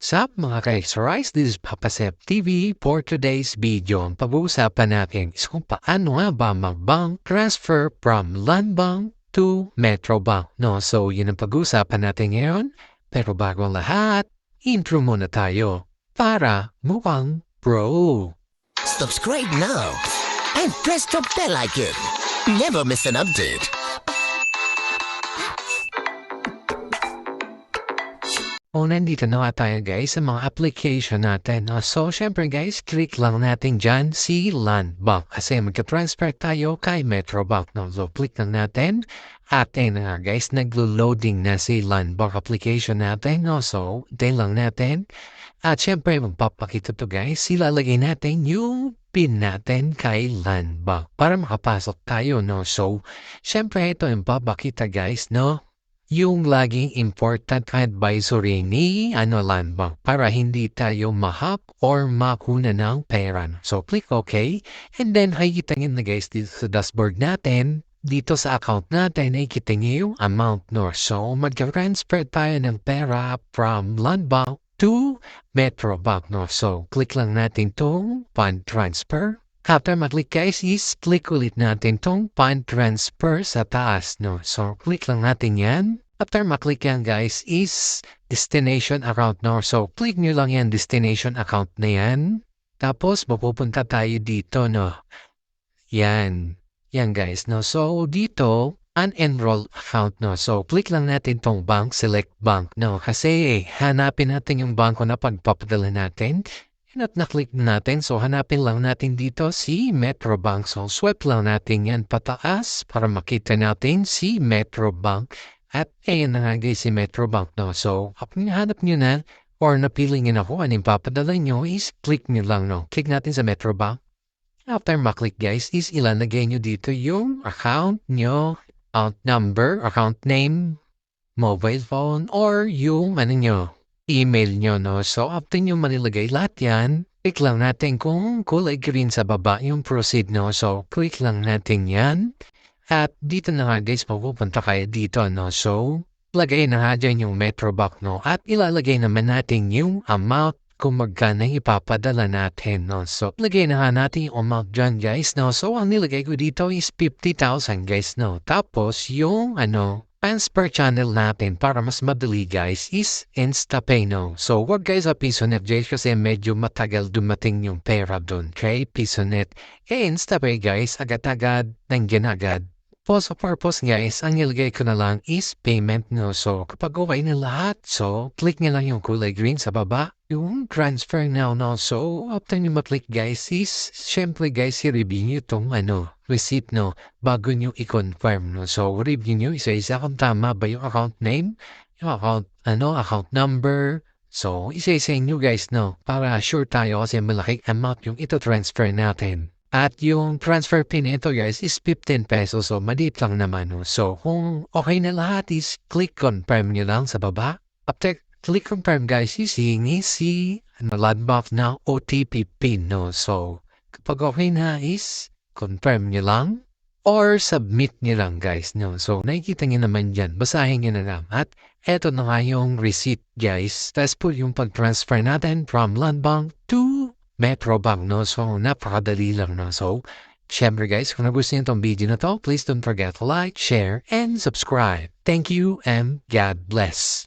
What's up mga ka-exorize? This is Papa Sep TV. For today's video, ang pag-uusapan natin is kung paano nga ba mag-bank transfer from Landbank to Metrobank. No? So, yun ang pag-uusapan natin ngayon. Pero bago ang lahat, intro muna tayo para mukhang pro. Subscribe now and press the bell icon. Never miss an update. Nandito na tayo guys sa mga application natin. So, syempre guys, click lang natin dyan si Landbank kasi magka-transfer tayo kay Metrobank. No? So, click lang natin. At ayun na guys, naglo-loading na si Landbank application natin. No? So, din lang natin. At syempre, magpapakita to guys. Ilalagay natin yung PIN natin kay Landbank para makapasok tayo. No? So, syempre, ito yung papakita guys, no? Yung laging important advisory ni Landbank para hindi tayo ma-hack or makuna ng pera. So, click OK. And then, makikita nyo na guys dito sa dashboard natin. Dito sa account natin, nakikita nyo yung amount. No? So, mag-transfer tayo ng pera from Landbank to Metrobank. No? So, click lang natin itong fund transfer. After mag-click guys is click ulit natin tong fund transfer sa taas. No? So, click lang natin yan. After mag-click yan guys is destination account. No? So, click nyo lang yan destination account na yan. Tapos, mapupunta tayo dito. No? Yan. Yan guys. No? So, dito, unenrolled account. No? So, click lang natin tong bank, select bank. No? Kasi hanapin natin yung banko na pagpapadala natin. At na-click natin. So, hanapin lang natin dito si Metrobank. So, swipe lang natin yan pataas para makita natin si Metrobank. At ayan na nga guys si Metrobank. No? So, kapag hanap nyo na or napili nyo na kung anong papadala nyo is click nyo lang. No? Click natin sa Metrobank. After maklik guys is ilalagay nyo dito yung account nyo, account number, account name, mobile phone, or yung email nyo, no? So, after nyo manilagay lahat yan, click lang natin kung kulay green sa baba yung proceed, no? So, click lang natin yan. At dito na nga guys, mapupunta kayo dito, no? So, lagay na nga dyan yung Metrobank, no? At ilalagay naman natin yung amount kung magkano ipapadala natin, no? So, lagay na nga natin yung amount dyan, guys, no? So, ang nilagay ko dito is 50,000, guys, no? Tapos, yung, transfer channel natin para mas madali guys is InstaPay, no? So, wag guys sa PESONet kasi medyo matagal dumating yung pera doon kay PESONet. InstaPay guys, agad-agad, nandiyan agad. For purpose guys, ang nilagay ko na lang is payment, no? So, kapag okay na lahat, so, click nyo lang yung kulay green sa baba, yung transfer now, no? So, after nyo ma-click guys is, syempre guys, i-review nyo itong receipt, no? Bago nyo i-confirm, no? So, review nyo isa-isa kung tama ba yung account name, yung account number. So, isa-isa nyo guys, no? Para sure tayo kasi malaking amount yung ito transfer natin. At yung transfer pin ito guys is 15 pesos. So, maliit lang naman, no? So, kung okay na lahat is click confirm nyo lang sa baba. After click confirm guys, hihingi si Landbank na OTP pin, no? So, kapag okay na is confirm nyo lang or submit nyo lang guys, no? So, nakikita nyo naman dyan. Basahin nyo na lang. At eto na nga yung receipt guys. Tapos po yung pag-transfer natin from Landbank to Metrobank, no? So, napakadali lang, no? So, syempre guys, kung nagustuhan nyo itong video na to, please don't forget to like, share, and subscribe. Thank you and God bless.